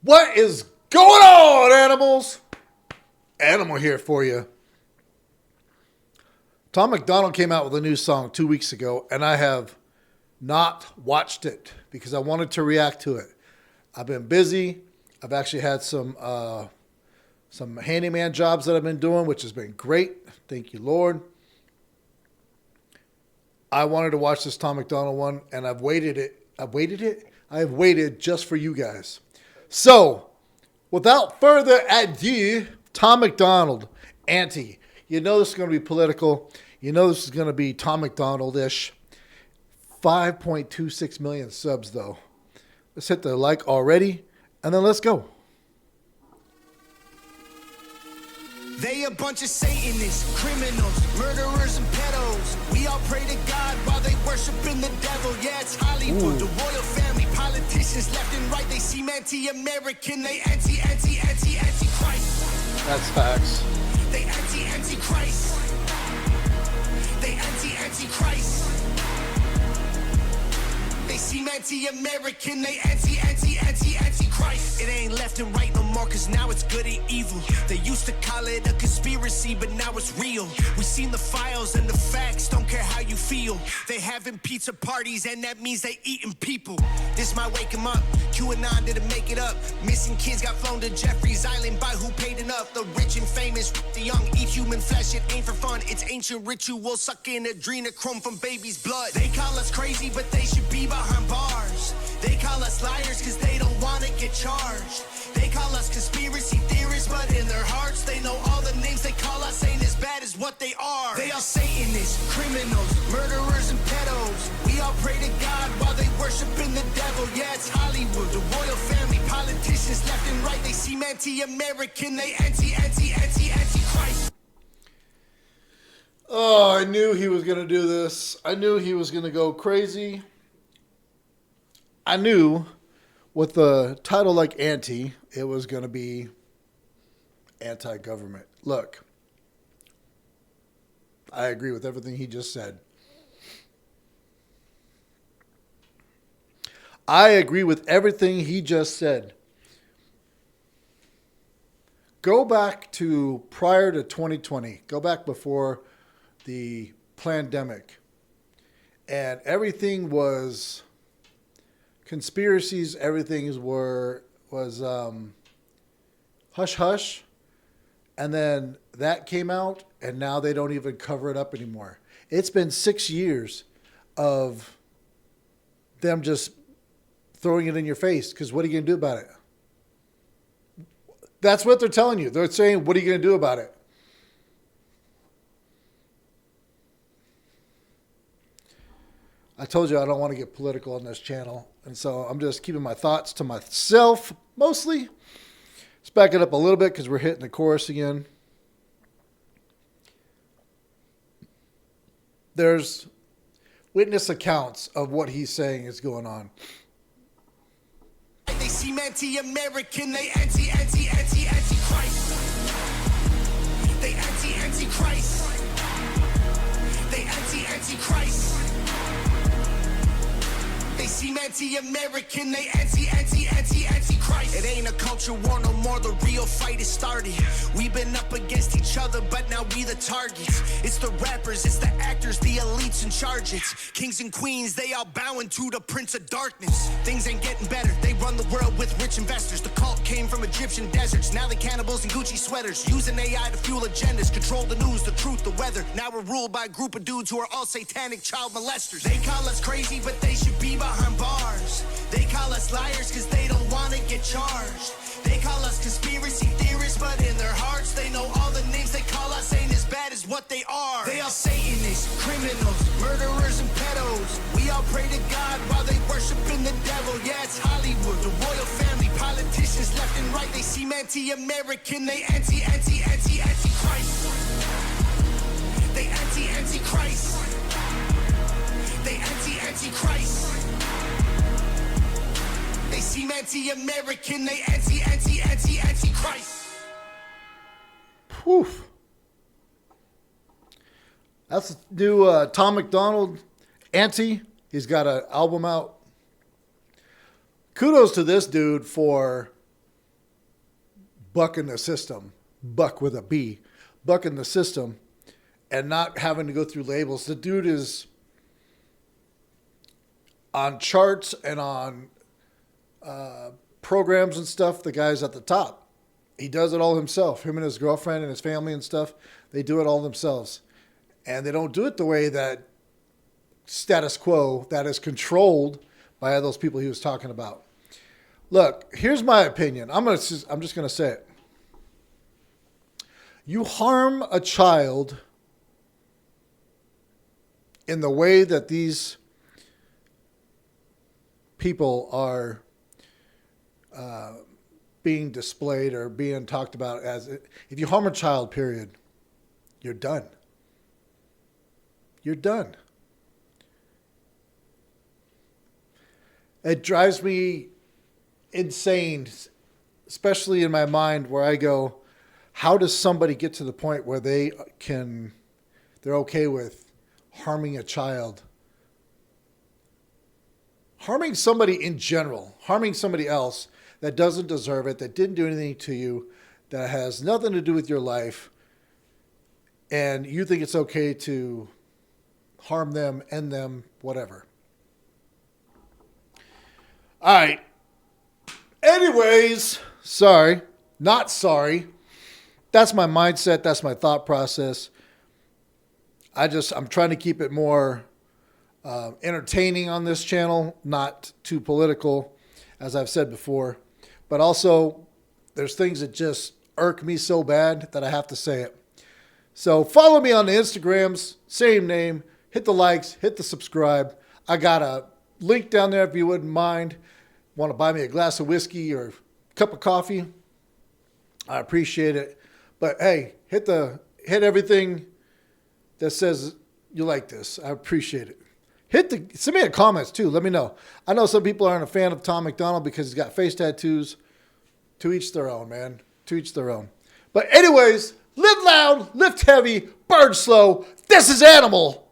What is going on, animals? Animal here for you. Tom MacDonald came out with a new song 2 weeks ago, and I have not watched it because I wanted to react to it. I've been busy. I've actually had some handyman jobs that I've been doing, which has been great. Thank you, Lord. I wanted to watch this Tom MacDonald one, and I've waited it. I have waited just for you guys. So, without further ado, Tom MacDonald, Auntie. You know this is going to be political. You know this is going to be Tom MacDonald-ish. 5.26 million subs, though. Let's hit the like already, and then let's go. They a bunch of Satanists, criminals, murderers, and pedos. We all pray to God while they worshiping the devil. Yeah, it's Hollywood, the royal family, politicians left and right. They seem anti-American, they anti-Christ. That's facts. They anti-Christ. They anti-Christ. They seem anti-American, they anti-Christ. It ain't left and right no more, cause now it's good and evil. They used to call it a conspiracy, but now it's real. We seen the files and the facts, don't care how you feel. They having pizza parties, and that means they eating people. This might wake them up, QAnon didn't make it up. Missing kids got flown to Jeffrey's Island by who paid enough. The rich and famous, the young eat human flesh, it ain't for fun. It's ancient ritual, sucking adrenochrome from baby's blood. They call us crazy, but they should be behind bars. They call us liars cause they don't want to get charged. They call us conspiracy theorists, but in their hearts they know all the names they call us ain't as bad as what they are. They are Satanists, criminals, murderers, and pedos. We all pray to God while they worshiping the devil. Yeah, it's Hollywood, the royal family, politicians left and right. They seem anti-American, they anti-Christ. Oh, I knew he was going to do this. I knew he was going to go crazy. I knew with the title like Auntie, it was going to be anti-government. Look, I agree with everything he just said. I agree with everything he just said. Go back to prior to 2020. Go back before the pandemic. And everything was conspiracies, everything was hush hush, and then that came out, and now they don't even cover it up anymore. It's been 6 years of them just throwing it in your face, because what are you going to do about it? That's what they're telling you. They're saying, what are you going to do about it? I told you I don't want to get political on this channel, and so I'm just keeping my thoughts to myself, mostly. Let's back it up a little bit because we're hitting the chorus again. There's witness accounts of what he's saying is going on. They seem anti-American, they anti-Christ. They anti-Christ. They anti-Christ. They seem anti-American, they anti-Christ. It ain't a culture war no more, the real fight is started. We've been up against each other, but now we the targets. It's the rappers, it's the actors, the elites in charge. It's kings and queens, they all bowing to the prince of darkness. Things ain't getting better, they run the world with rich investors. The cult came from Egyptian deserts, now they cannibals in Gucci sweaters. Using AI to fuel agendas, control the news, the truth, the weather. Now we're ruled by a group of dudes who are all satanic child molesters. They call us crazy, but they should be behind bars. They call us liars cause they don't want to get charged. They call us conspiracy theorists, but in their hearts they know all the names they call us ain't as bad as what they are. They are Satanists, criminals, murderers, and pedos. We all pray to God while they worshiping the devil. Yeah, it's Hollywood, the royal family, politicians left and right. They seem anti-American, they anti-Christ. They anti-Christ. They anti-Christ. They seem anti-American, they anti-Christ. Poof. That's the new Tom MacDonald, Auntie. He's got an album out. Kudos to this dude for bucking the system. Buck with a B. Bucking the system and not having to go through labels. The dude is on charts and on programs and stuff. The guy's at the top. He does it all himself. Him and his girlfriend and his family and stuff, they do it all themselves. And they don't do it the way that status quo that is controlled by those people he was talking about. Look, here's my opinion. I'm just going to say it. You harm a child in the way that these people are being displayed or being talked about as, if you harm a child, period, you're done. You're done. It drives me insane, especially in my mind where I go, how does somebody get to the point where they're okay with harming a child? Harming somebody in general, harming somebody else that doesn't deserve it, that didn't do anything to you, that has nothing to do with your life, and you think it's okay to harm them, end them, whatever. All right. Anyways, sorry. Not sorry. That's my mindset. That's my thought process. I'm trying to keep it more entertaining on this channel, not too political, as I've said before. But also, there's things that just irk me so bad that I have to say it. So follow me on the Instagrams, same name. Hit the likes, hit the subscribe. I got a link down there if you wouldn't mind. Want to buy me a glass of whiskey or a cup of coffee? I appreciate it. But hey, hit everything that says you like this. I appreciate it. Send me a comments too. Let me know. I know some people aren't a fan of Tom MacDonald because he's got face tattoos. To each their own, man. To each their own. But anyways, live loud, lift heavy, burn slow. This is Animal.